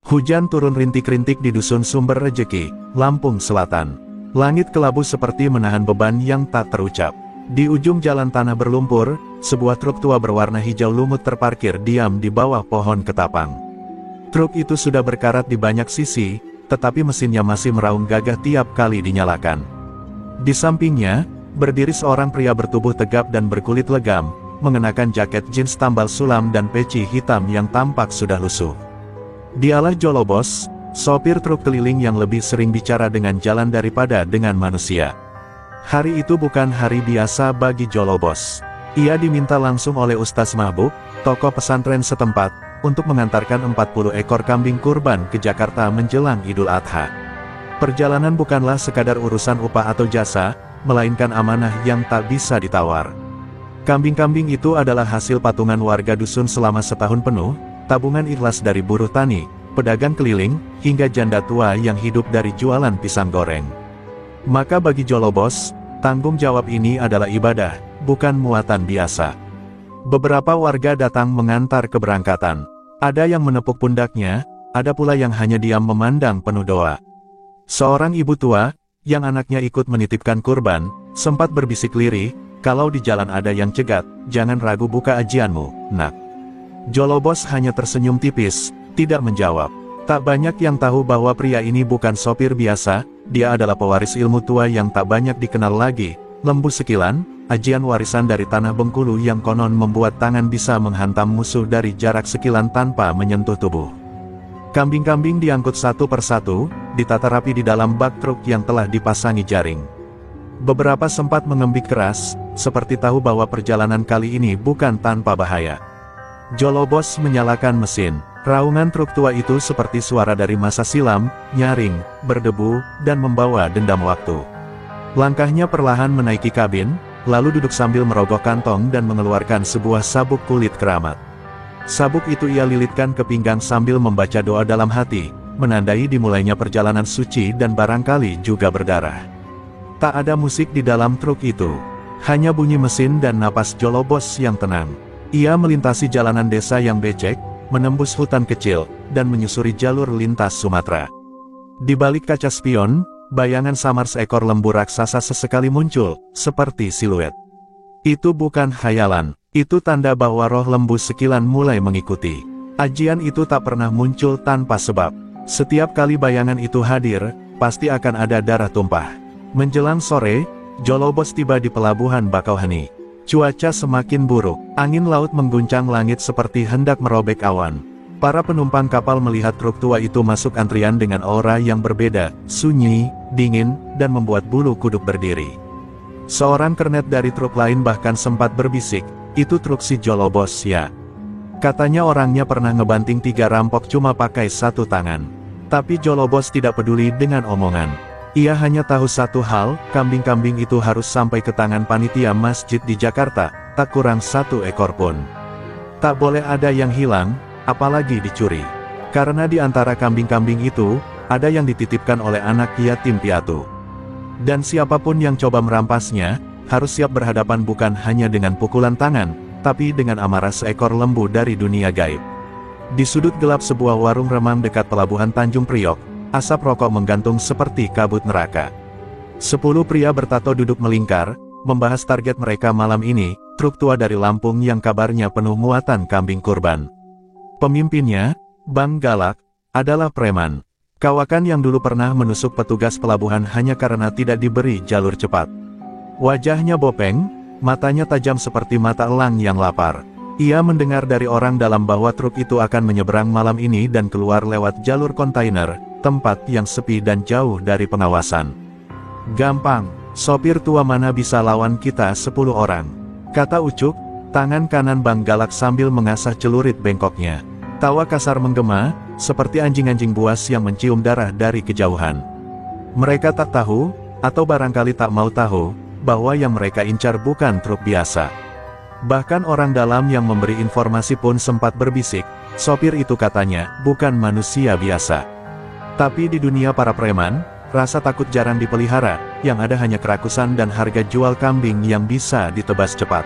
Hujan turun rintik-rintik di Dusun Sumber Rejeki, Lampung Selatan. Langit kelabu seperti menahan beban yang tak terucap. Di ujung jalan tanah berlumpur, sebuah truk tua berwarna hijau lumut terparkir diam di bawah pohon ketapang. Truk itu sudah berkarat di banyak sisi, tetapi mesinnya masih meraung gagah tiap kali dinyalakan. Di sampingnya, berdiri seorang pria bertubuh tegap dan berkulit legam, mengenakan jaket jeans tambal sulam dan peci hitam yang tampak sudah lusuh. Dialah Jolobos, sopir truk keliling yang lebih sering bicara dengan jalan daripada dengan manusia. Hari itu bukan hari biasa bagi Jolobos. Ia diminta langsung oleh Ustaz Mahbub, tokoh pesantren setempat, untuk mengantarkan 40 ekor kambing kurban ke Jakarta menjelang Idul Adha. Perjalanan bukanlah sekadar urusan upah atau jasa, melainkan amanah yang tak bisa ditawar. Kambing-kambing itu adalah hasil patungan warga dusun selama setahun penuh, tabungan ikhlas dari buruh tani, pedagang keliling, hingga janda tua yang hidup dari jualan pisang goreng. Maka bagi Jolobos, tanggung jawab ini adalah ibadah, bukan muatan biasa. Beberapa warga datang mengantar keberangkatan. Ada yang menepuk pundaknya, ada pula yang hanya diam memandang penuh doa. Seorang ibu tua, yang anaknya ikut menitipkan kurban, sempat berbisik lirih, "Kalau di jalan ada yang cegat, jangan ragu buka ajianmu, nak." Jolobos hanya tersenyum tipis, tidak menjawab. Tak banyak yang tahu bahwa pria ini bukan sopir biasa, dia adalah pewaris ilmu tua yang tak banyak dikenal lagi. Lembu sekilan, ajian warisan dari tanah Bengkulu yang konon membuat tangan bisa menghantam musuh dari jarak sekilan tanpa menyentuh tubuh. Kambing-kambing diangkut satu persatu, ditata rapi di dalam bak truk yang telah dipasangi jaring. Beberapa sempat mengembik keras, seperti tahu bahwa perjalanan kali ini bukan tanpa bahaya. Jolobos menyalakan mesin. Raungan truk tua itu seperti suara dari masa silam, nyaring, berdebu, dan membawa dendam waktu. Langkahnya perlahan menaiki kabin, lalu duduk sambil merogoh kantong dan mengeluarkan sebuah sabuk kulit keramat. Sabuk itu ia lilitkan ke pinggang sambil membaca doa dalam hati, menandai dimulainya perjalanan suci dan barangkali juga berdarah. Tak ada musik di dalam truk itu. Hanya bunyi mesin dan napas Jolobos yang tenang. Ia melintasi jalanan desa yang becek, menembus hutan kecil, dan menyusuri jalur lintas Sumatera. Di balik kaca spion, bayangan samar seekor lembu raksasa sesekali muncul, seperti siluet. Itu bukan khayalan, itu tanda bahwa roh lembu sekilan mulai mengikuti. Ajian itu tak pernah muncul tanpa sebab. Setiap kali bayangan itu hadir, pasti akan ada darah tumpah. Menjelang sore, Jolobos tiba di pelabuhan Bakauheni. Cuaca semakin buruk, angin laut mengguncang langit seperti hendak merobek awan. Para penumpang kapal melihat truk tua itu masuk antrian dengan aura yang berbeda, sunyi, dingin, dan membuat bulu kuduk berdiri. Seorang kernet dari truk lain bahkan sempat berbisik, "Itu truk si Jolobos ya." Katanya orangnya pernah ngebanting 3 rampok cuma pakai 1 tangan. Tapi Jolobos tidak peduli dengan omongan. Ia hanya tahu satu hal, kambing-kambing itu harus sampai ke tangan panitia masjid di Jakarta, tak kurang 1 ekor pun. Tak boleh ada yang hilang, apalagi dicuri. Karena di antara kambing-kambing itu, ada yang dititipkan oleh anak yatim piatu. Dan siapapun yang coba merampasnya, harus siap berhadapan bukan hanya dengan pukulan tangan, tapi dengan amarah seekor lembu dari dunia gaib. Di sudut gelap sebuah warung remang dekat pelabuhan Tanjung Priok, asap rokok menggantung seperti kabut neraka. 10 pria bertato duduk melingkar, membahas target mereka malam ini, truk tua dari Lampung yang kabarnya penuh muatan kambing kurban. Pemimpinnya, Bang Galak, adalah preman. Kawakan yang dulu pernah menusuk petugas pelabuhan hanya karena tidak diberi jalur cepat. Wajahnya bopeng, matanya tajam seperti mata elang yang lapar. Ia mendengar dari orang dalam bahwa truk itu akan menyeberang malam ini dan keluar lewat jalur kontainer, tempat yang sepi dan jauh dari pengawasan. "Gampang, sopir tua mana bisa lawan kita 10 orang?" kata Ucuk, tangan kanan Bang Galak sambil mengasah celurit bengkoknya. Tawa kasar menggema, seperti anjing-anjing buas yang mencium darah dari kejauhan. Mereka tak tahu, atau barangkali tak mau tahu, bahwa yang mereka incar bukan truk biasa. Bahkan orang dalam yang memberi informasi pun sempat berbisik, sopir itu katanya, bukan manusia biasa. Tapi di dunia para preman, rasa takut jarang dipelihara, yang ada hanya kerakusan dan harga jual kambing yang bisa ditebas cepat.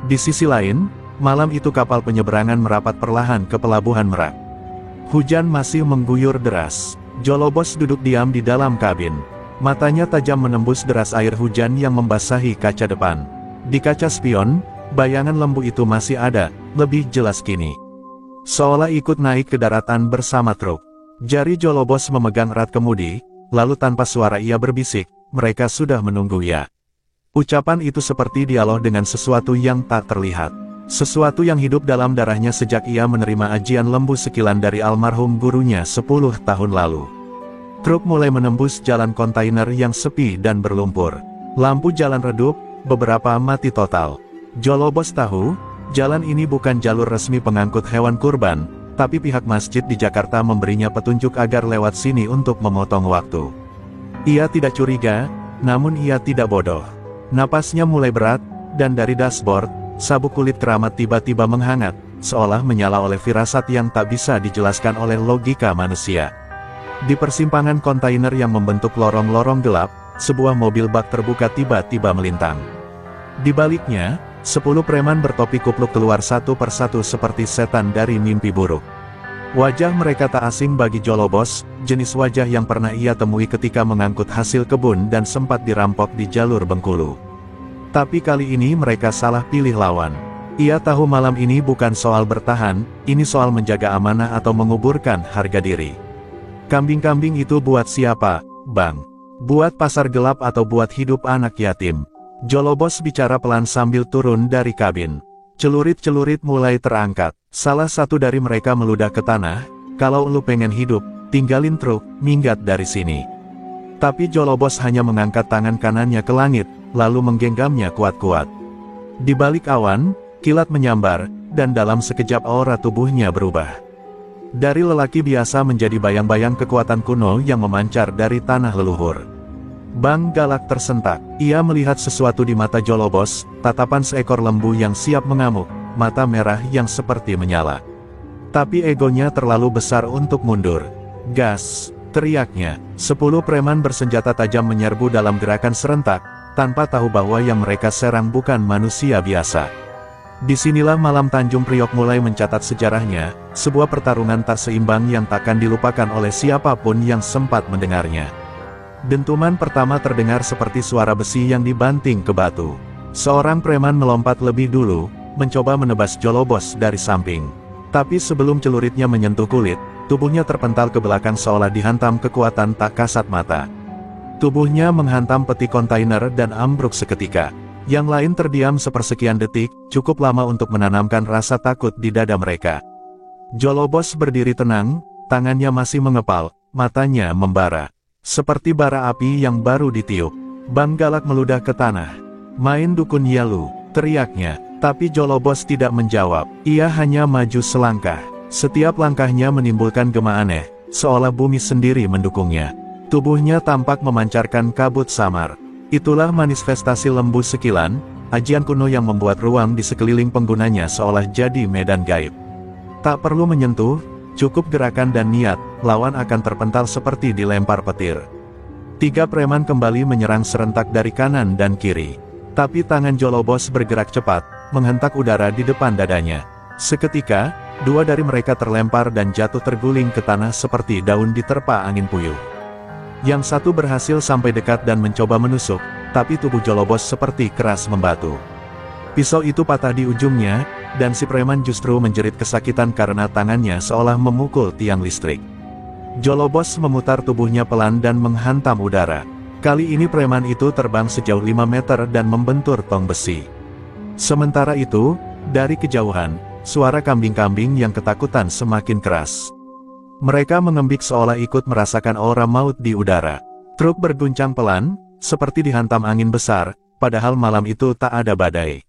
Di sisi lain, malam itu kapal penyeberangan merapat perlahan ke pelabuhan Merak. Hujan masih mengguyur deras. Jolobos duduk diam di dalam kabin. Matanya tajam menembus deras air hujan yang membasahi kaca depan. Di kaca spion, bayangan lembu itu masih ada, lebih jelas kini. Seolah ikut naik ke daratan bersama truk. Jari Jolobos memegang rat kemudi, lalu tanpa suara ia berbisik, mereka sudah menunggu ya. Ucapan itu seperti dialog dengan sesuatu yang tak terlihat. Sesuatu yang hidup dalam darahnya sejak ia menerima ajian lembu sekilan dari almarhum gurunya 10 tahun lalu. Truk mulai menembus jalan kontainer yang sepi dan berlumpur. Lampu jalan redup, beberapa mati total. Jolobos tahu, jalan ini bukan jalur resmi pengangkut hewan kurban, tapi pihak masjid di Jakarta memberinya petunjuk agar lewat sini untuk memotong waktu. Ia tidak curiga, namun ia tidak bodoh. Napasnya mulai berat, dan dari dashboard, sabuk kulit keramat tiba-tiba menghangat, seolah menyala oleh firasat yang tak bisa dijelaskan oleh logika manusia. Di persimpangan kontainer yang membentuk lorong-lorong gelap, sebuah mobil bak terbuka tiba-tiba melintang. Di baliknya, 10 preman bertopi kupluk keluar satu persatu seperti setan dari mimpi buruk. Wajah mereka tak asing bagi Jolobos, jenis wajah yang pernah ia temui ketika mengangkut hasil kebun dan sempat dirampok di jalur Bengkulu. Tapi kali ini mereka salah pilih lawan. Ia tahu malam ini bukan soal bertahan, ini soal menjaga amanah atau menguburkan harga diri. Kambing-kambing itu buat siapa, Bang? Buat pasar gelap atau buat hidup anak yatim? Jolobos bicara pelan sambil turun dari kabin. Celurit-celurit mulai terangkat. Salah satu dari mereka meludah ke tanah, "Kalau lu pengen hidup, tinggalin truk, minggat dari sini." Tapi Jolobos hanya mengangkat tangan kanannya ke langit, lalu menggenggamnya kuat-kuat. Di balik awan, kilat menyambar, dan dalam sekejap aura tubuhnya berubah. Dari lelaki biasa menjadi bayang-bayang kekuatan kuno yang memancar dari tanah leluhur. Bang Galak tersentak. Ia melihat sesuatu di mata Jolobos, tatapan seekor lembu yang siap mengamuk, mata merah yang seperti menyala. Tapi egonya terlalu besar untuk mundur. "Gas!" teriaknya. 10 preman bersenjata tajam menyerbu dalam gerakan serentak, tanpa tahu bahwa yang mereka serang bukan manusia biasa. Disinilah malam Tanjung Priok mulai mencatat sejarahnya, sebuah pertarungan tak seimbang yang takkan dilupakan oleh siapapun yang sempat mendengarnya. Dentuman pertama terdengar seperti suara besi yang dibanting ke batu. Seorang preman melompat lebih dulu, mencoba menebas Jolobos dari samping. Tapi sebelum celuritnya menyentuh kulit, tubuhnya terpental ke belakang seolah dihantam kekuatan tak kasat mata. Tubuhnya menghantam peti kontainer dan ambruk seketika. Yang lain terdiam sepersekian detik, cukup lama untuk menanamkan rasa takut di dada mereka. Jolobos berdiri tenang, tangannya masih mengepal, matanya membara. Seperti bara api yang baru ditiup. Bang Galak meludah ke tanah. "Main dukun ya lu," teriaknya. Tapi Jolobos tidak menjawab, ia hanya maju selangkah. Setiap langkahnya menimbulkan gema aneh, seolah bumi sendiri mendukungnya. Tubuhnya tampak memancarkan kabut samar. Itulah manifestasi lembu sekilan, ajian kuno yang membuat ruang di sekeliling penggunanya seolah jadi medan gaib. Tak perlu menyentuh, cukup gerakan dan niat, lawan akan terpental seperti dilempar petir. 3 preman kembali menyerang serentak dari kanan dan kiri. Tapi tangan Jolobos bergerak cepat, menghentak udara di depan dadanya. Seketika, 2 dari mereka terlempar dan jatuh terguling ke tanah seperti daun diterpa angin puyuh. Yang satu berhasil sampai dekat dan mencoba menusuk, tapi tubuh Jolobos seperti keras membatu. Pisau itu patah di ujungnya, dan si preman justru menjerit kesakitan karena tangannya seolah memukul tiang listrik. Jolobos memutar tubuhnya pelan dan menghantam udara. Kali ini preman itu terbang sejauh 5 meter dan membentur tong besi. Sementara itu, dari kejauhan, suara kambing-kambing yang ketakutan semakin keras. Mereka mengembik seolah ikut merasakan aura maut di udara. Truk berguncang pelan, seperti dihantam angin besar, padahal malam itu tak ada badai.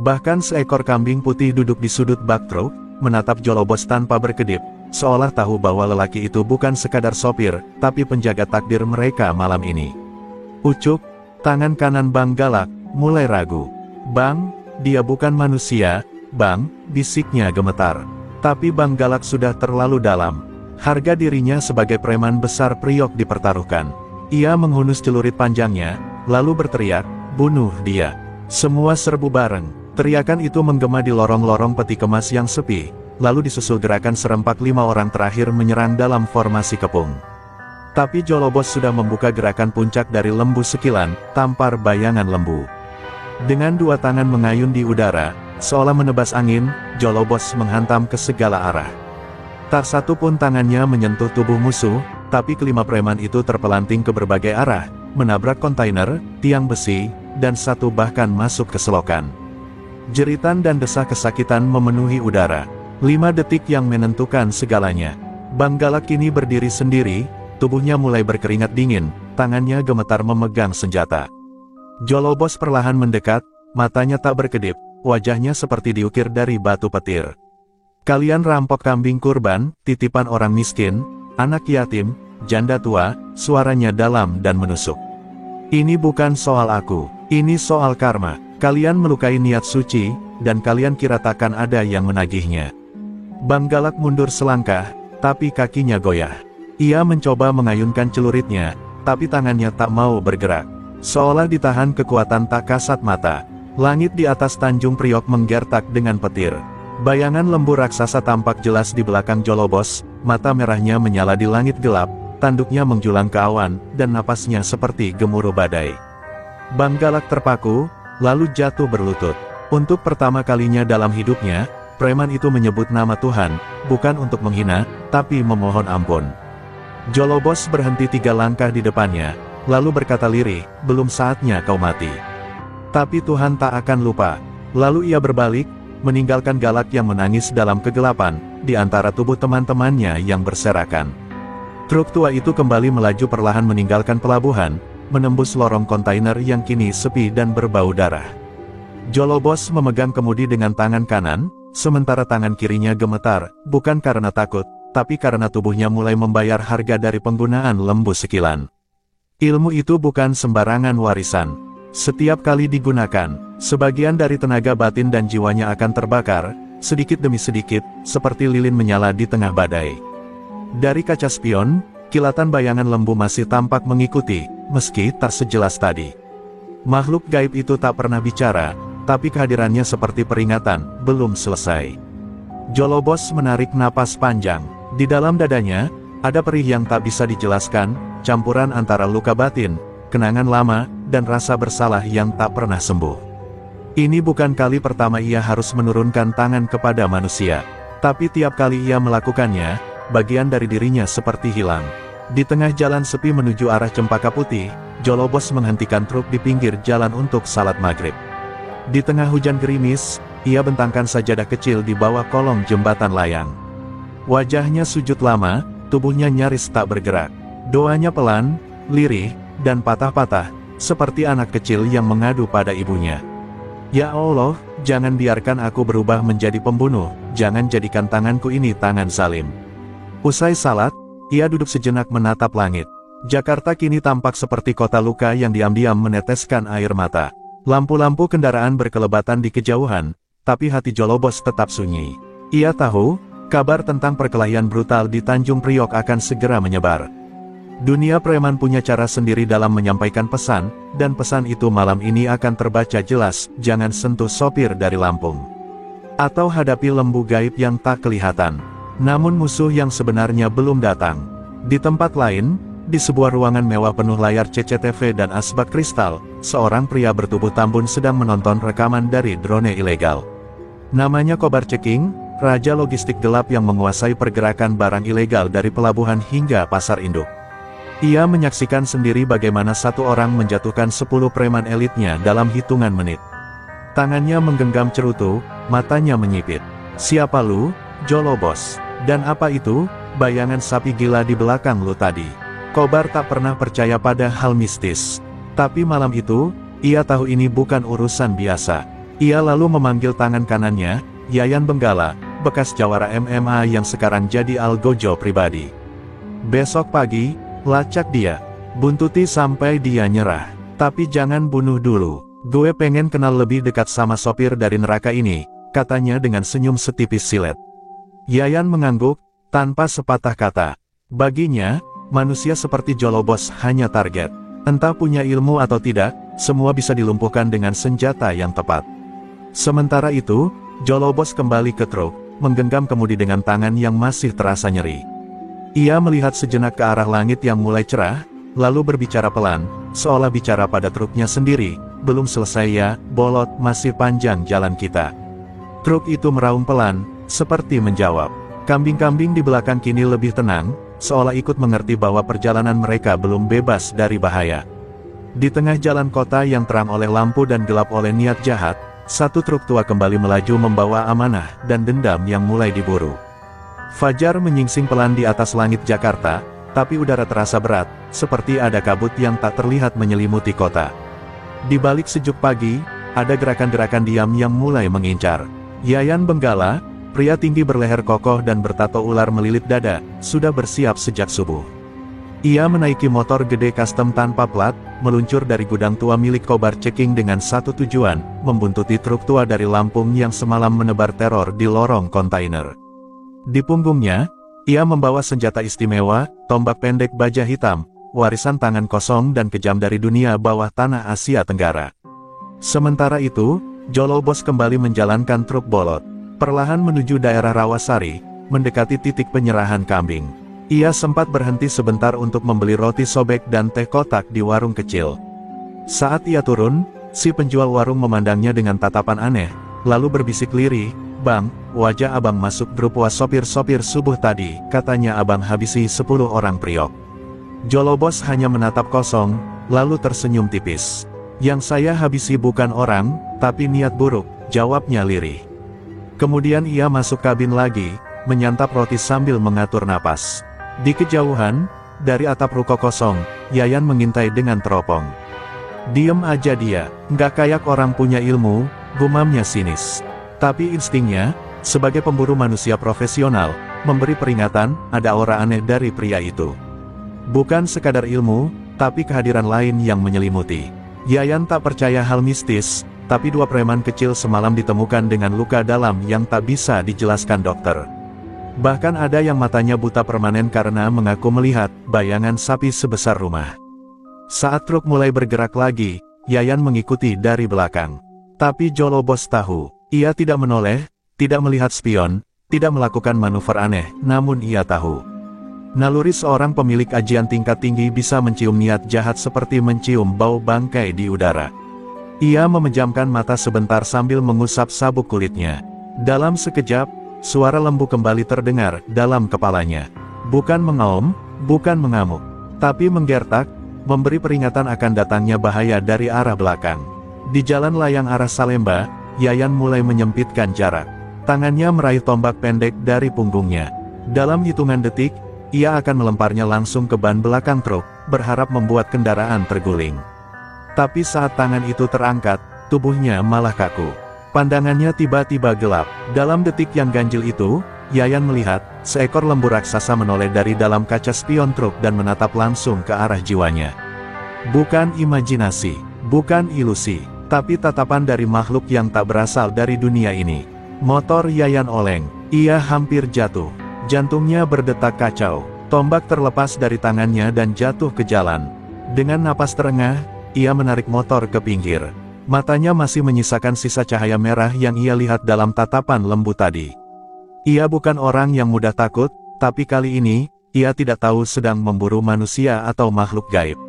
Bahkan seekor kambing putih duduk di sudut bak truk, menatap Jolobos tanpa berkedip, seolah tahu bahwa lelaki itu bukan sekadar sopir, tapi penjaga takdir mereka malam ini. Ucup, tangan kanan Bang Galak, mulai ragu. "Bang, dia bukan manusia, Bang," bisiknya gemetar. Tapi Bang Galak sudah terlalu dalam. Harga dirinya sebagai preman besar Priok dipertaruhkan. Ia menghunus celurit panjangnya, lalu berteriak, "Bunuh dia!" Semua serbu bareng. Teriakan itu menggema di lorong-lorong peti kemas yang sepi. lalu disusul gerakan serempak 5 orang terakhir menyerang dalam formasi kepung. Tapi Jolobos sudah membuka gerakan puncak dari lembu sekilan, tampar bayangan lembu. Dengan 2 tangan mengayun di udara, seolah menebas angin, Jolobos menghantam ke segala arah. Tak satu pun tangannya menyentuh tubuh musuh, tapi kelima preman itu terpelanting ke berbagai arah, menabrak kontainer, tiang besi, dan satu bahkan masuk ke selokan. Jeritan dan desah kesakitan memenuhi udara. 5 detik yang menentukan segalanya. Bang Galak kini berdiri sendiri, tubuhnya mulai berkeringat dingin, tangannya gemetar memegang senjata. Jolobos perlahan mendekat, matanya tak berkedip, wajahnya seperti diukir dari batu petir. Kalian rampok kambing kurban, titipan orang miskin, anak yatim, janda tua, suaranya dalam dan menusuk. Ini bukan soal aku, ini soal karma. Kalian melukai niat suci, dan kalian kira takkan ada yang menagihnya. Bang Galak mundur selangkah, tapi kakinya goyah. Ia mencoba mengayunkan celuritnya, tapi tangannya tak mau bergerak. Seolah ditahan kekuatan tak kasat mata. Langit di atas Tanjung Priok menggertak dengan petir. Bayangan lembu raksasa tampak jelas di belakang Jolobos, mata merahnya menyala di langit gelap, tanduknya menjulang ke awan, dan napasnya seperti gemuruh badai. Bang Galak terpaku, lalu jatuh berlutut. Untuk pertama kalinya dalam hidupnya, preman itu menyebut nama Tuhan, bukan untuk menghina, tapi memohon ampun. Jolobos berhenti 3 langkah di depannya, lalu berkata lirih, belum saatnya kau mati. Tapi Tuhan tak akan lupa. Lalu ia berbalik, meninggalkan Galak yang menangis dalam kegelapan, di antara tubuh teman-temannya yang berserakan. Truk tua itu kembali melaju perlahan meninggalkan pelabuhan, menembus lorong kontainer yang kini sepi dan berbau darah. Jolobos memegang kemudi dengan tangan kanan, sementara tangan kirinya gemetar, bukan karena takut, tapi karena tubuhnya mulai membayar harga dari penggunaan lembu sekilan. Ilmu itu bukan sembarangan warisan. Setiap kali digunakan, sebagian dari tenaga batin dan jiwanya akan terbakar, sedikit demi sedikit, seperti lilin menyala di tengah badai. Dari kaca spion, kilatan bayangan lembu masih tampak mengikuti, meski tak sejelas tadi. Makhluk gaib itu tak pernah bicara, tapi kehadirannya seperti peringatan, belum selesai. Jolobos menarik napas panjang. Di dalam dadanya, ada perih yang tak bisa dijelaskan, campuran antara luka batin, kenangan lama, dan rasa bersalah yang tak pernah sembuh. Ini bukan kali pertama ia harus menurunkan tangan kepada manusia. Tapi tiap kali ia melakukannya, bagian dari dirinya seperti hilang. Di tengah jalan sepi menuju arah Cempaka Putih, Jolobos menghentikan truk di pinggir jalan untuk salat maghrib. Di tengah hujan gerimis, ia bentangkan sajadah kecil di bawah kolong jembatan layang. Wajahnya sujud lama, tubuhnya nyaris tak bergerak. Doanya pelan, lirih, dan patah-patah, seperti anak kecil yang mengadu pada ibunya. Ya Allah, jangan biarkan aku berubah menjadi pembunuh, jangan jadikan tanganku ini tangan zalim. Usai salat, ia duduk sejenak menatap langit. Jakarta kini tampak seperti kota luka yang diam-diam meneteskan air mata. Lampu-lampu kendaraan berkelebatan di kejauhan, tapi hati Jolobos tetap sunyi. Ia tahu, kabar tentang perkelahian brutal di Tanjung Priok akan segera menyebar. Dunia preman punya cara sendiri dalam menyampaikan pesan, dan pesan itu malam ini akan terbaca jelas, jangan sentuh sopir dari Lampung. Atau hadapi lembu gaib yang tak kelihatan. Namun musuh yang sebenarnya belum datang. Di tempat lain, di sebuah ruangan mewah penuh layar CCTV dan asbak kristal, seorang pria bertubuh tambun sedang menonton rekaman dari drone ilegal. Namanya Kobar Ceking, raja logistik gelap yang menguasai pergerakan barang ilegal dari pelabuhan hingga pasar induk. Ia menyaksikan sendiri bagaimana satu orang menjatuhkan 10 preman elitnya dalam hitungan menit. Tangannya menggenggam cerutu, matanya menyipit. Siapa lu, Jolobos? Dan apa itu, bayangan sapi gila di belakang lu tadi? Kobar tak pernah percaya pada hal mistis. Tapi malam itu, ia tahu ini bukan urusan biasa. Ia lalu memanggil tangan kanannya, Yayan Benggala, bekas jawara MMA yang sekarang jadi algojo pribadi. Besok pagi, lacak dia. Buntuti sampai dia nyerah. Tapi jangan bunuh dulu. Gue pengen kenal lebih dekat sama sopir dari neraka ini, katanya dengan senyum setipis silet. Yayan mengangguk, tanpa sepatah kata. Baginya, manusia seperti Jolobos hanya target. Entah punya ilmu atau tidak, semua bisa dilumpuhkan dengan senjata yang tepat. Sementara itu, Jolobos kembali ke truk. menggenggam kemudi dengan tangan yang masih terasa nyeri. Ia melihat sejenak ke arah langit yang mulai cerah, lalu berbicara pelan, seolah bicara pada truknya sendiri, "Belum selesai ya, Bolot, masih panjang jalan kita." Truk itu meraung pelan, seperti menjawab. Kambing-kambing di belakang kini lebih tenang, seolah ikut mengerti bahwa perjalanan mereka belum bebas dari bahaya. Di tengah jalan kota yang terang oleh lampu dan gelap oleh niat jahat, satu truk tua kembali melaju membawa amanah dan dendam yang mulai diburu. Fajar menyingsing pelan di atas langit Jakarta, tapi udara terasa berat, seperti ada kabut yang tak terlihat menyelimuti kota. Di balik sejuk pagi, ada gerakan-gerakan diam yang mulai mengincar. Yayan Benggala, pria tinggi berleher kokoh dan bertato ular melilit dada, sudah bersiap sejak subuh. Ia menaiki motor gede custom tanpa plat, meluncur dari gudang tua milik Kobar Ceking dengan satu tujuan, membuntuti truk tua dari Lampung yang semalam menebar teror di lorong kontainer. Di punggungnya, ia membawa senjata istimewa, tombak pendek baja hitam, warisan tangan kosong dan kejam dari dunia bawah tanah Asia Tenggara. Sementara itu, Jolobos kembali menjalankan truk Bolot, perlahan menuju daerah Rawasari, mendekati titik penyerahan kambing. Ia sempat berhenti sebentar untuk membeli roti sobek dan teh kotak di warung kecil. Saat ia turun, si penjual warung memandangnya dengan tatapan aneh, lalu berbisik lirih, "Bang, wajah abang masuk grup was sopir-sopir subuh tadi, katanya abang habisi 10 orang priok." Jolobos hanya menatap kosong, lalu tersenyum tipis. "Yang saya habisi bukan orang, tapi niat buruk," jawabnya lirih. Kemudian ia masuk kabin lagi, menyantap roti sambil mengatur napas. Di kejauhan, dari atap ruko kosong, Yayan mengintai dengan teropong. "Diem aja dia, nggak kayak orang punya ilmu," gumamnya sinis. Tapi instingnya, sebagai pemburu manusia profesional, memberi peringatan, ada aura aneh dari pria itu. Bukan sekadar ilmu, tapi kehadiran lain yang menyelimuti. Yayan tak percaya hal mistis, tapi 2 preman kecil semalam ditemukan dengan luka dalam yang tak bisa dijelaskan dokter. Bahkan ada yang matanya buta permanen karena mengaku melihat bayangan sapi sebesar rumah. Saat truk mulai bergerak lagi, Yayan mengikuti dari belakang. Tapi Jolobos tahu, ia tidak menoleh, tidak melihat spion, tidak melakukan manuver aneh, namun ia tahu. Naluri seorang pemilik ajian tingkat tinggi bisa mencium niat jahat seperti mencium bau bangkai di udara. Ia memejamkan mata sebentar sambil mengusap sabuk kulitnya. Dalam sekejap, suara lembu kembali terdengar dalam kepalanya. Bukan mengaum, bukan mengamuk, tapi menggertak, memberi peringatan akan datangnya bahaya dari arah belakang. Di jalan layang arah Salemba, Yayan mulai menyempitkan jarak. Tangannya meraih tombak pendek dari punggungnya. Dalam hitungan detik, ia akan melemparnya langsung ke ban belakang truk, berharap membuat kendaraan terguling. Tapi saat tangan itu terangkat, tubuhnya malah kaku. Pandangannya tiba-tiba gelap. Dalam detik yang ganjil itu, Yayan melihat, seekor lembu raksasa menoleh dari dalam kaca spion truk dan menatap langsung ke arah jiwanya. Bukan imajinasi, bukan ilusi, tapi tatapan dari makhluk yang tak berasal dari dunia ini. Motor Yayan oleng, ia hampir jatuh. Jantungnya berdetak kacau, tombak terlepas dari tangannya dan jatuh ke jalan. Dengan napas terengah, ia menarik motor ke pinggir. Matanya masih menyisakan sisa cahaya merah yang ia lihat dalam tatapan lembu tadi. Ia bukan orang yang mudah takut, tapi kali ini, ia tidak tahu sedang memburu manusia atau makhluk gaib.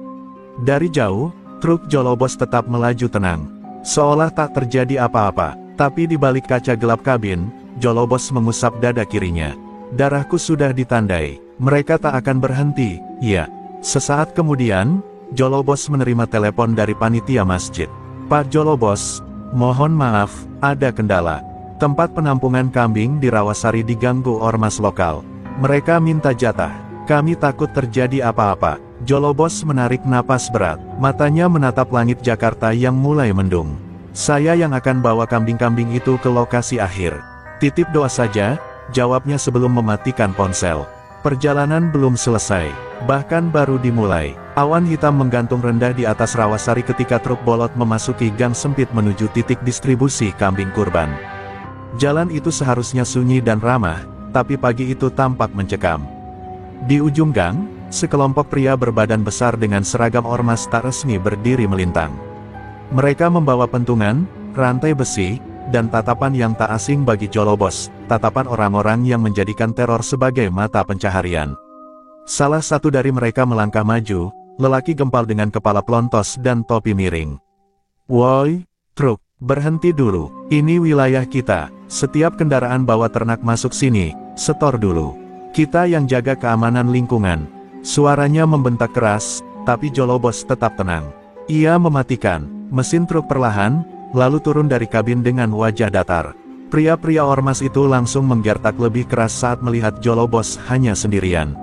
Dari jauh, truk Jolobos tetap melaju tenang. Seolah tak terjadi apa-apa, tapi di balik kaca gelap kabin, Jolobos mengusap dada kirinya. "Darahku sudah ditandai, mereka tak akan berhenti." Ya, sesaat kemudian, Jolobos menerima telepon dari panitia masjid. "Pak Jolobos, mohon maaf, ada kendala. Tempat penampungan kambing di Rawasari diganggu ormas lokal. Mereka minta jatah. Kami takut terjadi apa-apa." Jolobos menarik napas berat. Matanya menatap langit Jakarta yang mulai mendung. "Saya yang akan bawa kambing-kambing itu ke lokasi akhir. Titip doa saja," jawabnya sebelum mematikan ponsel. Perjalanan belum selesai, bahkan baru dimulai. Awan hitam menggantung rendah di atas Rawasari ketika truk Bolot memasuki gang sempit menuju titik distribusi kambing kurban. Jalan itu seharusnya sunyi dan ramah, tapi pagi itu tampak mencekam. Di ujung gang, sekelompok pria berbadan besar dengan seragam ormas tak resmi berdiri melintang. Mereka membawa pentungan, rantai besi, dan tatapan yang tak asing bagi Jolobos, tatapan orang-orang yang menjadikan teror sebagai mata pencaharian. Salah satu dari mereka melangkah maju, lelaki gempal dengan kepala pelontos dan topi miring. "Woi, truk, berhenti dulu, ini wilayah kita, setiap kendaraan bawa ternak masuk sini, setor dulu. Kita yang jaga keamanan lingkungan." Suaranya membentak keras, tapi Jolobos tetap tenang. Ia mematikan mesin truk perlahan, lalu turun dari kabin dengan wajah datar. Pria-pria ormas itu langsung menggertak lebih keras saat melihat Jolobos hanya sendirian.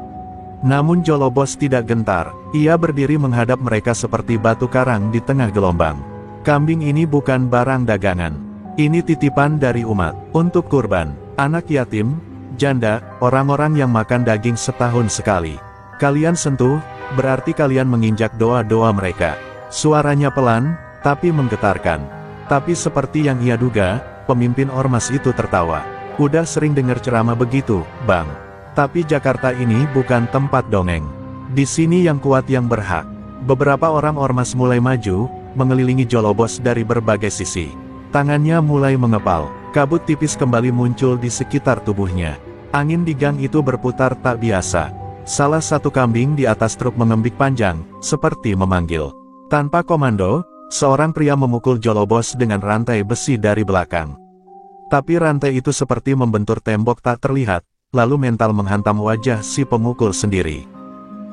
Namun Jolobos tidak gentar, ia berdiri menghadap mereka seperti batu karang di tengah gelombang. "Kambing ini bukan barang dagangan. Ini titipan dari umat, untuk kurban, anak yatim, janda, orang-orang yang makan daging setahun sekali. Kalian sentuh, berarti kalian menginjak doa-doa mereka." Suaranya pelan, tapi menggetarkan. Tapi seperti yang ia duga, pemimpin ormas itu tertawa. "Udah sering dengar ceramah begitu, Bang. Tapi Jakarta ini bukan tempat dongeng. Di sini yang kuat yang berhak." Beberapa orang ormas mulai maju, mengelilingi Jolobos dari berbagai sisi. Tangannya mulai mengepal, kabut tipis kembali muncul di sekitar tubuhnya. Angin di gang itu berputar tak biasa. Salah satu kambing di atas truk mengembik panjang, seperti memanggil. Tanpa komando, seorang pria memukul Jolobos dengan rantai besi dari belakang. Tapi rantai itu seperti membentur tembok tak terlihat, lalu mental menghantam wajah si pemukul sendiri.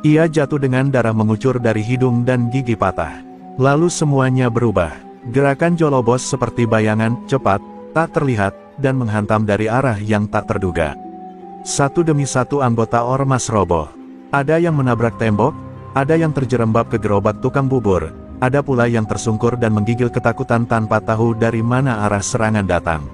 Ia jatuh dengan darah mengucur dari hidung dan gigi patah. Lalu semuanya berubah. Gerakan Jolobos seperti bayangan, cepat, tak terlihat, dan menghantam dari arah yang tak terduga. Satu demi satu anggota ormas roboh. Ada yang menabrak tembok, ada yang terjerembab ke gerobak tukang bubur, ada pula yang tersungkur dan menggigil ketakutan tanpa tahu dari mana arah serangan datang.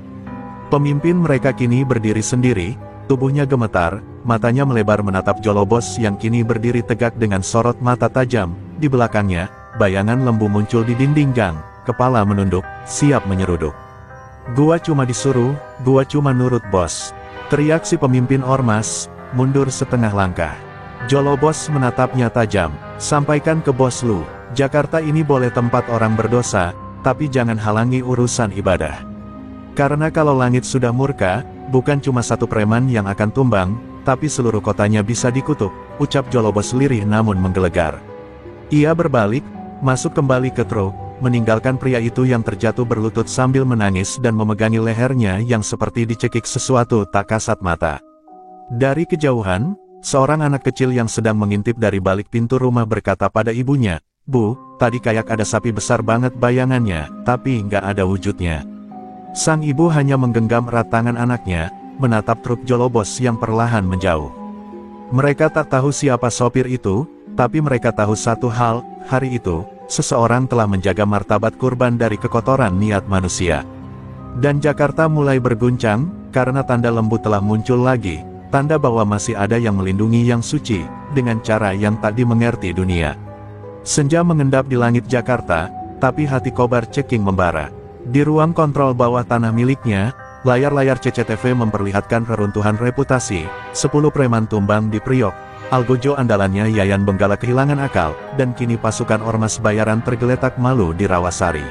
Pemimpin mereka kini berdiri sendiri, tubuhnya gemetar, matanya melebar menatap Jolobos yang kini berdiri tegak dengan sorot mata tajam. Di belakangnya, bayangan lembu muncul di dinding gang, kepala menunduk, siap menyeruduk. "Gua cuma disuruh, gua cuma nurut bos," teriak si pemimpin ormas, mundur setengah langkah. Jolobos menatapnya tajam. "Sampaikan ke bos lu, Jakarta ini boleh tempat orang berdosa, tapi jangan halangi urusan ibadah. Karena kalau langit sudah murka, bukan cuma satu preman yang akan tumbang, tapi seluruh kotanya bisa dikutuk," ucap Jolobos lirih namun menggelegar. Ia berbalik, masuk kembali ke truk, meninggalkan pria itu yang terjatuh berlutut sambil menangis dan memegangi lehernya yang seperti dicekik sesuatu tak kasat mata. Dari kejauhan, seorang anak kecil yang sedang mengintip dari balik pintu rumah berkata pada ibunya, "Bu, tadi kayak ada sapi besar banget bayangannya, tapi nggak ada wujudnya." Sang ibu hanya menggenggam erat tangan anaknya, menatap truk Jolobos yang perlahan menjauh. Mereka tak tahu siapa sopir itu, tapi mereka tahu satu hal, hari itu, seseorang telah menjaga martabat kurban dari kekotoran niat manusia. Dan Jakarta mulai berguncang, karena tanda lembu telah muncul lagi, tanda bahwa masih ada yang melindungi yang suci, dengan cara yang tak dimengerti dunia. Senja mengendap di langit Jakarta, tapi hati Kobar Ceking membara. Di ruang kontrol bawah tanah miliknya, layar-layar CCTV memperlihatkan reruntuhan reputasi, 10 preman tumbang di Priok, algojo andalannya Yayan Benggala kehilangan akal, dan kini pasukan ormas bayaran tergeletak malu di Rawasari.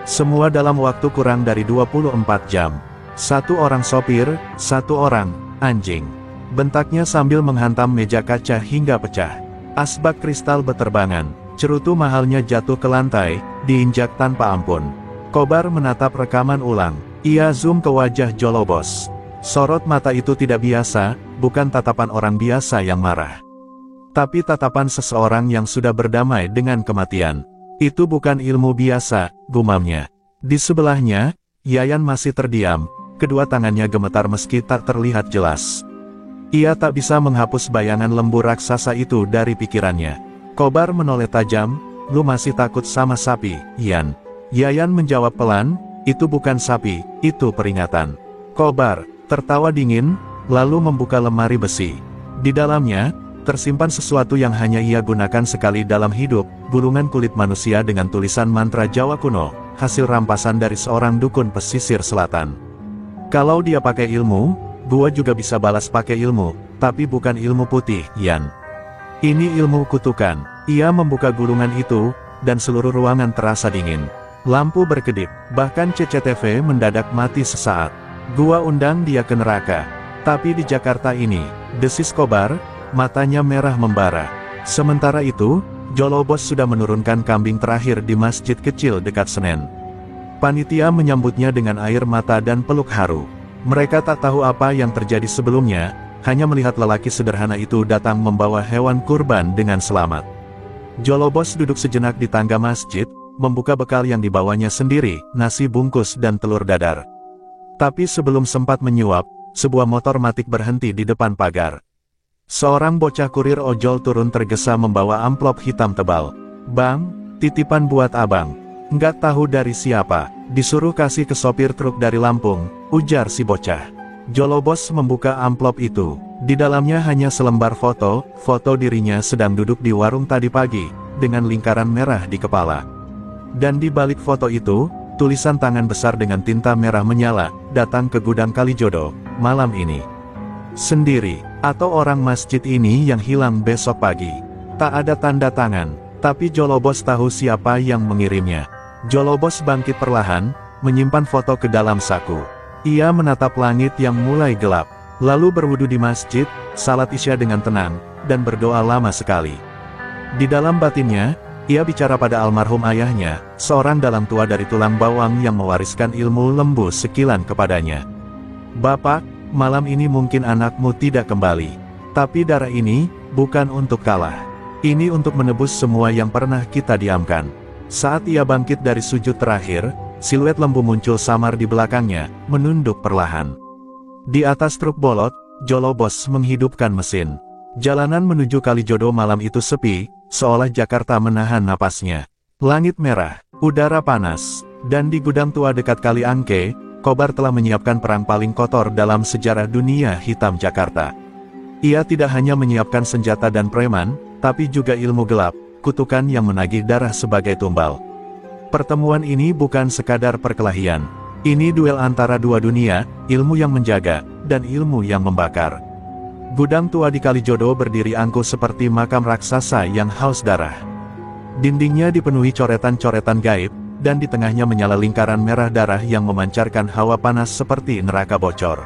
Semua dalam waktu kurang dari 24 jam. Satu orang sopir, satu orang anjing. Bentaknya sambil menghantam meja kaca hingga pecah. Asbak kristal beterbangan, cerutu mahalnya jatuh ke lantai, diinjak tanpa ampun. Kobar menatap rekaman ulang. Ia zoom ke wajah Jolobos. Sorot mata itu tidak biasa, bukan tatapan orang biasa yang marah. Tapi tatapan seseorang yang sudah berdamai dengan kematian. Itu bukan ilmu biasa, gumamnya. Di sebelahnya, Yayan masih terdiam, kedua tangannya gemetar meski tak terlihat jelas. Ia tak bisa menghapus bayangan lembu raksasa itu dari pikirannya. Kobar menoleh tajam, "Lu masih takut sama sapi, Yan?" Yayan menjawab pelan, "Itu bukan sapi, itu peringatan." Kobar tertawa dingin, lalu membuka lemari besi. Di dalamnya, tersimpan sesuatu yang hanya ia gunakan sekali dalam hidup, gulungan kulit manusia dengan tulisan mantra Jawa kuno, hasil rampasan dari seorang dukun pesisir selatan. "Kalau dia pakai ilmu, gua juga bisa balas pakai ilmu, tapi bukan ilmu putih, Yan. Ini ilmu kutukan." Ia membuka gulungan itu, dan seluruh ruangan terasa dingin. Lampu berkedip, bahkan CCTV mendadak mati sesaat. Gua undang dia ke neraka. Tapi di Jakarta ini, desis Kobar, matanya merah membara. Sementara itu, Jolobos sudah menurunkan kambing terakhir di masjid kecil dekat Senen. Panitia menyambutnya dengan air mata dan peluk haru. Mereka tak tahu apa yang terjadi sebelumnya, hanya melihat lelaki sederhana itu datang membawa hewan kurban dengan selamat. Jolobos duduk sejenak di tangga masjid, membuka bekal yang dibawanya sendiri, nasi bungkus dan telur dadar. Tapi sebelum sempat menyuap, sebuah motor matic berhenti di depan pagar. Seorang bocah kurir ojol turun tergesa membawa amplop hitam tebal. "Bang, titipan buat abang." "Nggak tahu dari siapa, disuruh kasih ke sopir truk dari Lampung," ujar si bocah. Jolobos membuka amplop itu. Di dalamnya hanya selembar foto dirinya sedang duduk di warung tadi pagi, dengan lingkaran merah di kepala. Dan di balik foto itu, tulisan tangan besar dengan tinta merah menyala, "Datang ke gudang Kalijodo, malam ini. Sendiri, atau orang masjid ini yang hilang besok pagi." Tak ada tanda tangan, tapi Jolobos tahu siapa yang mengirimnya. Jolobos bangkit perlahan, menyimpan foto ke dalam saku. Ia menatap langit yang mulai gelap, lalu berwudu di masjid, salat isya dengan tenang, dan berdoa lama sekali. Di dalam batinnya, ia bicara pada almarhum ayahnya, seorang dalang tua dari tulang bawang yang mewariskan ilmu lembu sekilan kepadanya. "Bapak, malam ini mungkin anakmu tidak kembali. Tapi darah ini, bukan untuk kalah. Ini untuk menebus semua yang pernah kita diamkan." Saat ia bangkit dari sujud terakhir, siluet lembu muncul samar di belakangnya, menunduk perlahan. Di atas truk bolot, Jolobos menghidupkan mesin. Jalanan menuju Kalijodo malam itu sepi, seolah Jakarta menahan napasnya. Langit merah, udara panas, dan di gudang tua dekat Kali Angke, Kobar telah menyiapkan perang paling kotor dalam sejarah dunia hitam Jakarta. Ia tidak hanya menyiapkan senjata dan preman, tapi juga ilmu gelap, kutukan yang menagih darah sebagai tumbal. Pertemuan ini bukan sekadar perkelahian. Ini duel antara dua dunia, ilmu yang menjaga, dan ilmu yang membakar. Gudang tua di Kalijodo berdiri angkuh seperti makam raksasa yang haus darah. Dindingnya dipenuhi coretan-coretan gaib, dan di tengahnya menyala lingkaran merah darah yang memancarkan hawa panas seperti neraka bocor.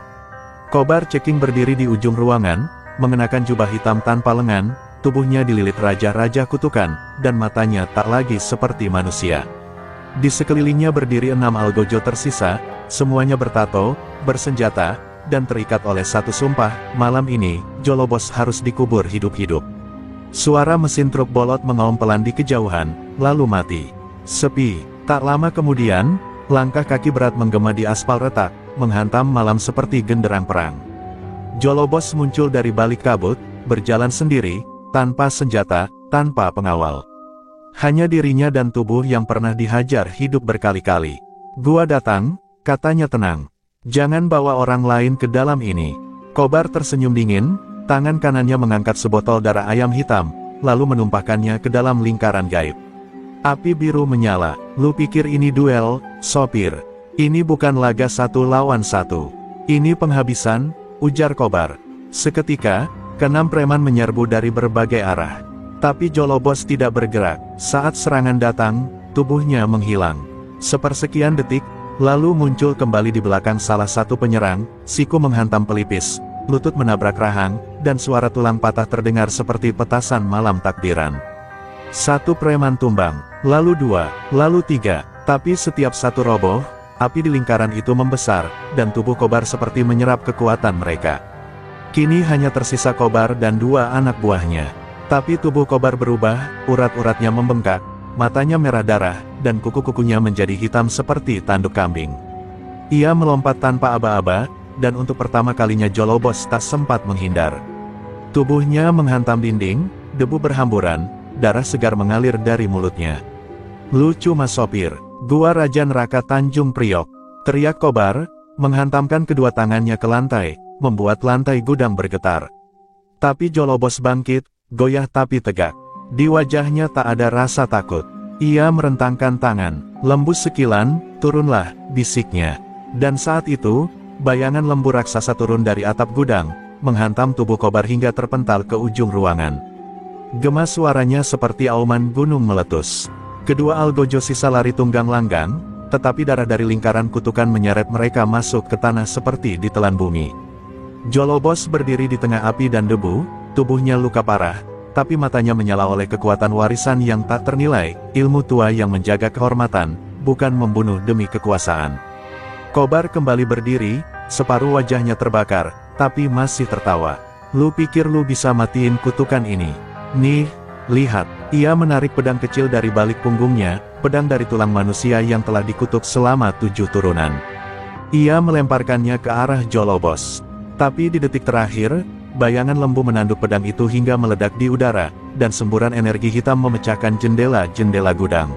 Kobar Ceking berdiri di ujung ruangan, mengenakan jubah hitam tanpa lengan, tubuhnya dililit raja-raja kutukan, dan matanya tak lagi seperti manusia. Di sekelilingnya berdiri 6 algojo tersisa, semuanya bertato, bersenjata, dan terikat oleh satu sumpah, malam ini, Jolobos harus dikubur hidup-hidup. Suara mesin truk bolot mengaum pelan di kejauhan, lalu mati. Sepi. Tak lama kemudian, langkah kaki berat menggema di aspal retak, menghantam malam seperti genderang perang. Jolobos muncul dari balik kabut, berjalan sendiri, tanpa senjata, tanpa pengawal. Hanya dirinya dan tubuh yang pernah dihajar hidup berkali-kali. "Gua datang," katanya tenang. "Jangan bawa orang lain ke dalam ini." Kobar tersenyum dingin, tangan kanannya mengangkat sebotol darah ayam hitam, lalu menumpahkannya ke dalam lingkaran gaib. Api biru menyala. "Lu pikir ini duel, sopir? Ini bukan laga 1 lawan 1. Ini penghabisan," ujar Kobar. Seketika, ke-6 preman menyerbu dari berbagai arah. Tapi Jolobos tidak bergerak. Saat serangan datang, tubuhnya menghilang. Sepersekian detik, lalu muncul kembali di belakang salah satu penyerang, siku menghantam pelipis, lutut menabrak rahang, dan suara tulang patah terdengar seperti petasan malam takbiran. Satu preman tumbang, lalu 2, lalu 3, tapi setiap satu roboh, api di lingkaran itu membesar, dan tubuh Kobar seperti menyerap kekuatan mereka. Kini hanya tersisa Kobar dan 2 anak buahnya. Tapi tubuh Kobar berubah, urat-uratnya membengkak, matanya merah darah, dan kuku-kukunya menjadi hitam seperti tanduk kambing. Ia melompat tanpa aba-aba, dan untuk pertama kalinya Jolobos tak sempat menghindar. Tubuhnya menghantam dinding, debu berhamburan, darah segar mengalir dari mulutnya. "Lu cuma sopir, gua Raja Neraka Tanjung Priok," teriak Kobar, menghantamkan kedua tangannya ke lantai, membuat lantai gudang bergetar. Tapi Jolobos bangkit, goyah tapi tegak. Di wajahnya tak ada rasa takut. Ia merentangkan tangan. "Lembu sekilan, turunlah," bisiknya. Dan saat itu, bayangan lembu raksasa turun dari atap gudang, menghantam tubuh Kobar hingga terpental ke ujung ruangan. Gema suaranya seperti auman gunung meletus. Kedua algojo sisa lari tunggang langgang, tetapi darah dari lingkaran kutukan menyeret mereka masuk ke tanah seperti ditelan bumi. Jolobos berdiri di tengah api dan debu, tubuhnya luka parah, tapi matanya menyala oleh kekuatan warisan yang tak ternilai, ilmu tua yang menjaga kehormatan, bukan membunuh demi kekuasaan. Kobar kembali berdiri, separuh wajahnya terbakar, tapi masih tertawa. Lu pikir lu bisa matiin kutukan ini? Nih, lihat. Ia menarik pedang kecil dari balik punggungnya, pedang dari tulang manusia yang telah dikutuk selama 7 turunan. Ia melemparkannya ke arah Jolobos. Tapi di detik terakhir, bayangan lembu menanduk pedang itu hingga meledak di udara, dan semburan energi hitam memecahkan jendela-jendela gudang.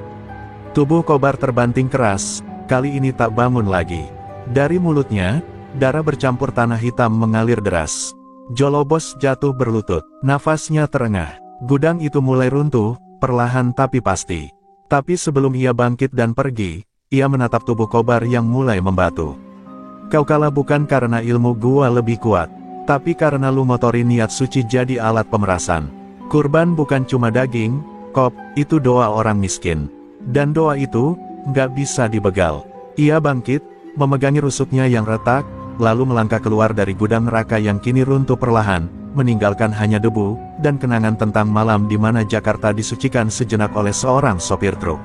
Tubuh Kobar terbanting keras, kali ini tak bangun lagi. Dari mulutnya, darah bercampur tanah hitam mengalir deras. Jolobos jatuh berlutut, nafasnya terengah. Gudang itu mulai runtuh, perlahan tapi pasti. Tapi sebelum ia bangkit dan pergi, ia menatap tubuh Kobar yang mulai membatu. Kau kalah bukan karena ilmu gua lebih kuat, tapi karena lu ngotori niat suci jadi alat pemerasan. Kurban bukan cuma daging, Kop, itu doa orang miskin. Dan doa itu, nggak bisa dibegal. Ia bangkit, memegangi rusuknya yang retak, lalu melangkah keluar dari gudang neraka yang kini runtuh perlahan, meninggalkan hanya debu, dan kenangan tentang malam di mana Jakarta disucikan sejenak oleh seorang sopir truk.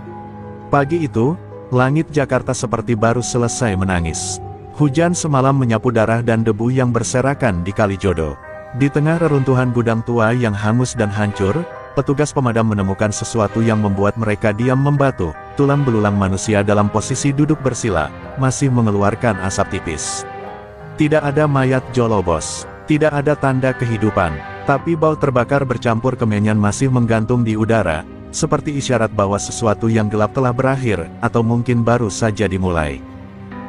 Pagi itu, langit Jakarta seperti baru selesai menangis. Hujan semalam menyapu darah dan debu yang berserakan di Kalijodo. Di tengah reruntuhan gudang tua yang hangus dan hancur, petugas pemadam menemukan sesuatu yang membuat mereka diam membatu. Tulang belulang manusia dalam posisi duduk bersila, masih mengeluarkan asap tipis. Tidak ada mayat Jolobos. Tidak ada tanda kehidupan, tapi bau terbakar bercampur kemenyan masih menggantung di udara, seperti isyarat bahwa sesuatu yang gelap telah berakhir, atau mungkin baru saja dimulai.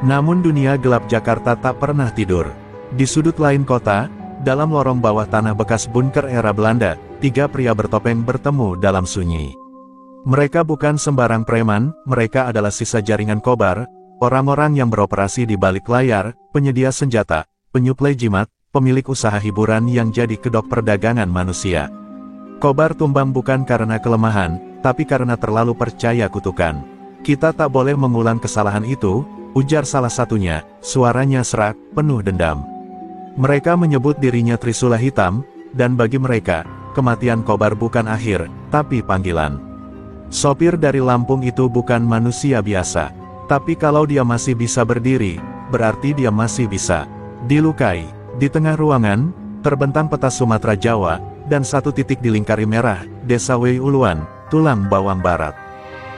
Namun dunia gelap Jakarta tak pernah tidur. Di sudut lain kota, dalam lorong bawah tanah bekas bunker era Belanda, 3 pria bertopeng bertemu dalam sunyi. Mereka bukan sembarang preman, mereka adalah sisa jaringan Kobar, orang-orang yang beroperasi di balik layar, penyedia senjata, penyuplai jimat, pemilik usaha hiburan yang jadi kedok perdagangan manusia. Kobar tumbang bukan karena kelemahan, tapi karena terlalu percaya kutukan. Kita tak boleh mengulang kesalahan itu, ujar salah satunya, suaranya serak, penuh dendam. Mereka menyebut dirinya Trisula Hitam, dan bagi mereka, kematian Kobar bukan akhir, tapi panggilan. Sopir dari Lampung itu bukan manusia biasa, tapi kalau dia masih bisa berdiri, berarti dia masih bisa dilukai. Di tengah ruangan, terbentang peta Sumatera Jawa, dan satu titik dilingkari merah, Desa Wei Uluan, tulang bawang barat.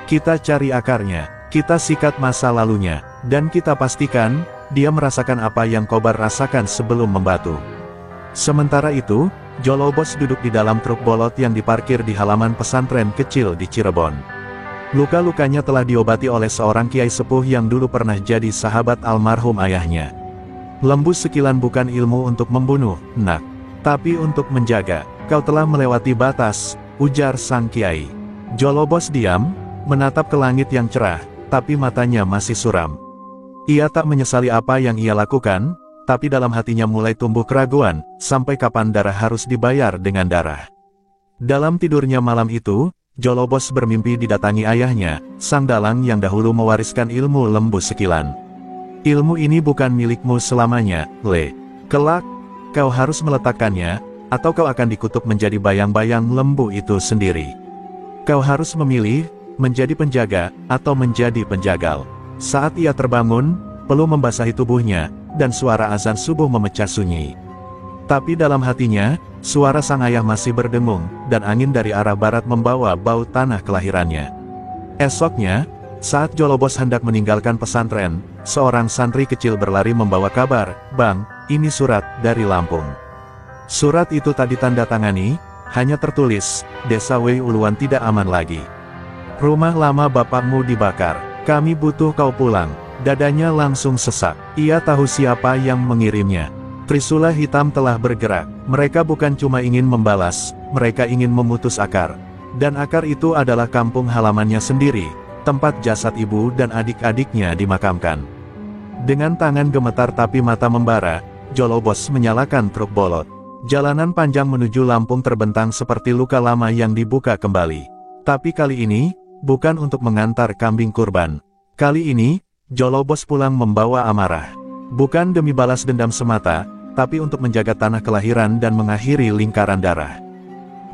Kita cari akarnya, kita sikat masa lalunya, dan kita pastikan, dia merasakan apa yang Kobar rasakan sebelum membatu. Sementara itu, Jolobos duduk di dalam truk bolot yang diparkir di halaman pesantren kecil di Cirebon. Luka-lukanya telah diobati oleh seorang kiai sepuh yang dulu pernah jadi sahabat almarhum ayahnya. Lembu sekilan bukan ilmu untuk membunuh, nak, tapi untuk menjaga. Kau telah melewati batas, ujar sang kiai. Jolobos diam, menatap ke langit yang cerah, tapi matanya masih suram. Ia tak menyesali apa yang ia lakukan, tapi dalam hatinya mulai tumbuh keraguan, sampai kapan darah harus dibayar dengan darah. Dalam tidurnya malam itu, Jolobos bermimpi didatangi ayahnya, sang dalang yang dahulu mewariskan ilmu lembu sekilan. Ilmu ini bukan milikmu selamanya, Le. Kelak, kau harus meletakkannya, atau kau akan dikutuk menjadi bayang-bayang lembu itu sendiri. Kau harus memilih, menjadi penjaga, atau menjadi penjagal. Saat ia terbangun, peluh membasahi tubuhnya, dan suara azan subuh memecah sunyi. Tapi dalam hatinya, suara sang ayah masih berdengung, dan angin dari arah barat membawa bau tanah kelahirannya. Esoknya, saat Jolobos hendak meninggalkan pesantren, seorang santri kecil berlari membawa kabar, "Bang, ini surat dari Lampung." Surat itu tak ditandatangani, hanya tertulis, "Desa Wei Uluan tidak aman lagi. Rumah lama bapakmu dibakar. Kami butuh kau pulang." Dadanya langsung sesak. Ia tahu siapa yang mengirimnya. Trisula Hitam telah bergerak. Mereka bukan cuma ingin membalas, mereka ingin memutus akar. Dan akar itu adalah kampung halamannya sendiri, tempat jasad ibu dan adik-adiknya dimakamkan. Dengan tangan gemetar tapi mata membara, Jolobos menyalakan truk bolot. Jalanan panjang menuju Lampung terbentang seperti luka lama yang dibuka kembali. Tapi kali ini, bukan untuk mengantar kambing kurban. Kali ini, Jolobos pulang membawa amarah. Bukan demi balas dendam semata, tapi untuk menjaga tanah kelahiran dan mengakhiri lingkaran darah.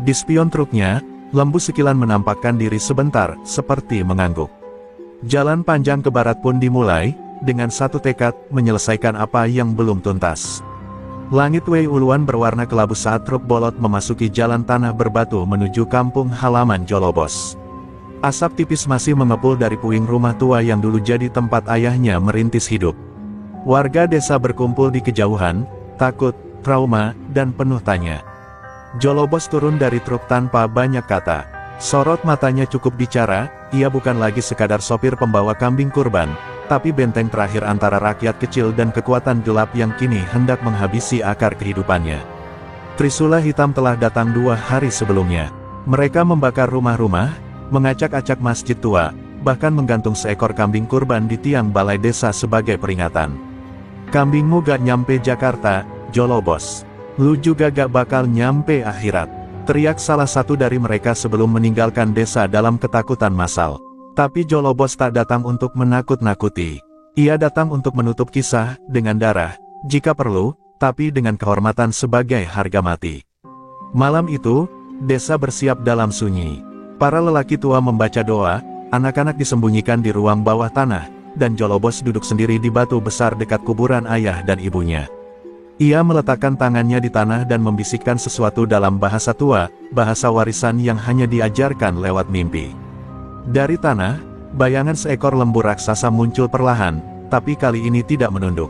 Di spion truknya, Lembu Sekilan menampakkan diri sebentar, seperti mengangguk. Jalan panjang ke barat pun dimulai, dengan satu tekad, menyelesaikan apa yang belum tuntas. Langit Wei Uluan berwarna kelabu saat truk bolot memasuki jalan tanah berbatu menuju kampung halaman Jolobos. Asap tipis masih mengepul dari puing rumah tua yang dulu jadi tempat ayahnya merintis hidup. Warga desa berkumpul di kejauhan, takut, trauma, dan penuh tanya. Jolobos turun dari truk tanpa banyak kata. Sorot matanya cukup bicara, ia bukan lagi sekadar sopir pembawa kambing kurban, tapi benteng terakhir antara rakyat kecil dan kekuatan gelap yang kini hendak menghabisi akar kehidupannya. Trisula hitam telah datang 2 hari sebelumnya. Mereka membakar rumah-rumah, mengacak-acak masjid tua, bahkan menggantung seekor kambing kurban di tiang balai desa sebagai peringatan. Kambingmu gak nyampe Jakarta, Jolobos. Lu juga gak bakal nyampe akhirat. Teriak salah satu dari mereka sebelum meninggalkan desa dalam ketakutan massal. Tapi Jolobos tak datang untuk menakut-nakuti. Ia datang untuk menutup kisah, dengan darah, jika perlu, tapi dengan kehormatan sebagai harga mati. Malam itu, desa bersiap dalam sunyi. Para lelaki tua membaca doa, anak-anak disembunyikan di ruang bawah tanah, dan Jolobos duduk sendiri di batu besar dekat kuburan ayah dan ibunya. Ia meletakkan tangannya di tanah dan membisikkan sesuatu dalam bahasa tua, bahasa warisan yang hanya diajarkan lewat mimpi. Dari tanah, bayangan seekor lembu raksasa muncul perlahan, tapi kali ini tidak menunduk.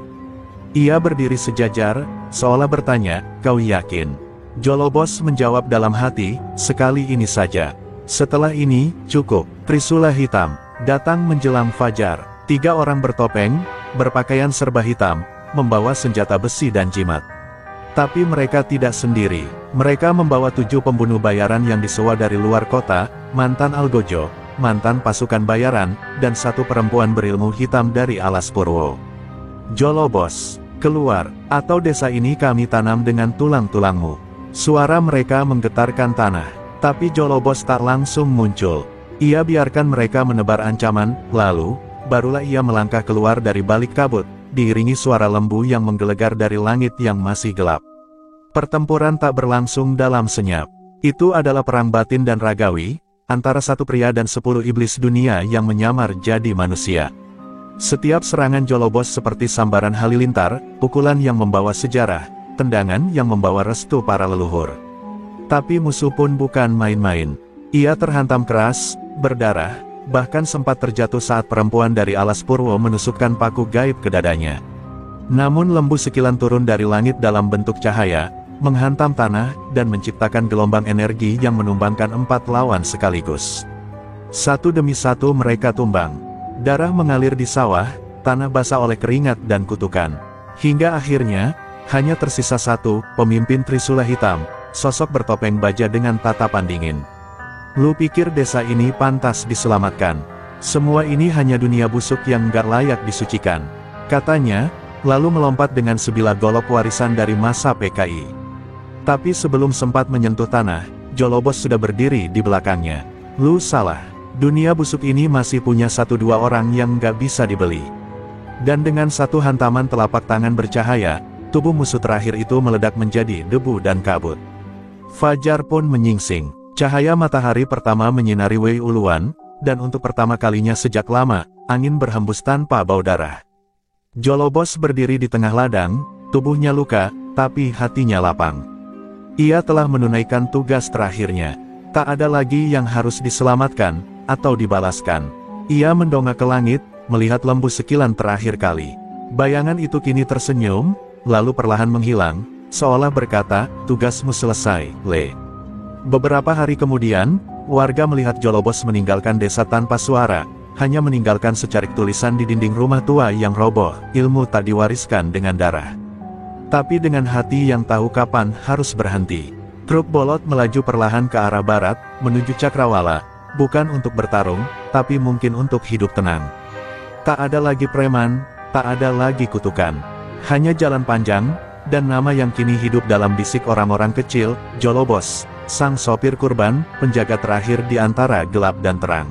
Ia berdiri sejajar, seolah bertanya, "Kau yakin?" Jolobos menjawab dalam hati, "Sekali ini saja. Setelah ini, cukup." Trisula hitam datang menjelang fajar. 3 orang bertopeng, berpakaian serba hitam, membawa senjata besi dan jimat. Tapi mereka tidak sendiri. Mereka membawa 7 pembunuh bayaran yang disewa dari luar kota, mantan algojo, mantan pasukan bayaran, dan 1 perempuan berilmu hitam dari alas Purwo. "Jolobos, keluar, atau desa ini kami tanam dengan tulang-tulangmu." Suara mereka menggetarkan tanah. Tapi Jolobos tak langsung muncul. Ia biarkan mereka menebar ancaman, lalu, barulah ia melangkah keluar dari balik kabut, diiringi suara lembu yang menggelegar dari langit yang masih gelap. Pertempuran tak berlangsung dalam senyap. Itu adalah perang batin dan ragawi, antara 1 pria dan 10 iblis dunia yang menyamar jadi manusia. Setiap serangan Jolobos seperti sambaran halilintar, pukulan yang membawa sejarah, tendangan yang membawa restu para leluhur. Tapi musuh pun bukan main-main. Ia terhantam keras, berdarah, bahkan sempat terjatuh saat perempuan dari alas Purwo menusukkan paku gaib ke dadanya. Namun Lembu Sekilan turun dari langit dalam bentuk cahaya, menghantam tanah, dan menciptakan gelombang energi yang menumbangkan 4 lawan sekaligus. Satu demi satu mereka tumbang. Darah mengalir di sawah, tanah basah oleh keringat dan kutukan. Hingga akhirnya, hanya tersisa 1, pemimpin Trisula hitam, sosok bertopeng baja dengan tatapan dingin. "Lu pikir desa ini pantas diselamatkan? Semua ini hanya dunia busuk yang gak layak disucikan," katanya, lalu melompat dengan sebilah golok warisan dari masa PKI. Tapi sebelum sempat menyentuh tanah, Jolobos sudah berdiri di belakangnya. "Lu salah. Dunia busuk ini masih punya 1-2 orang yang gak bisa dibeli." Dan dengan satu hantaman telapak tangan bercahaya, tubuh musuh terakhir itu meledak menjadi debu dan kabut. Fajar pun menyingsing. Cahaya matahari pertama menyinari Wei Uluan, dan untuk pertama kalinya sejak lama, angin berhembus tanpa bau darah. Jolobos berdiri di tengah ladang, tubuhnya luka, tapi hatinya lapang. Ia telah menunaikan tugas terakhirnya. Tak ada lagi yang harus diselamatkan, atau dibalaskan. Ia mendongak ke langit, melihat Lembu Sekilan terakhir kali. Bayangan itu kini tersenyum, lalu perlahan menghilang, seolah berkata, "Tugasmu selesai, Le." Beberapa hari kemudian, warga melihat Jolobos meninggalkan desa tanpa suara, hanya meninggalkan secarik tulisan di dinding rumah tua yang roboh, "Ilmu tak diwariskan dengan darah." Tapi dengan hati yang tahu kapan harus berhenti. Truk bolot melaju perlahan ke arah barat, menuju Cakrawala, bukan untuk bertarung, tapi mungkin untuk hidup tenang. Tak ada lagi preman, tak ada lagi kutukan. Hanya jalan panjang, dan nama yang kini hidup dalam bisik orang-orang kecil, Jolobos, sang sopir kurban, penjaga terakhir di antara gelap dan terang.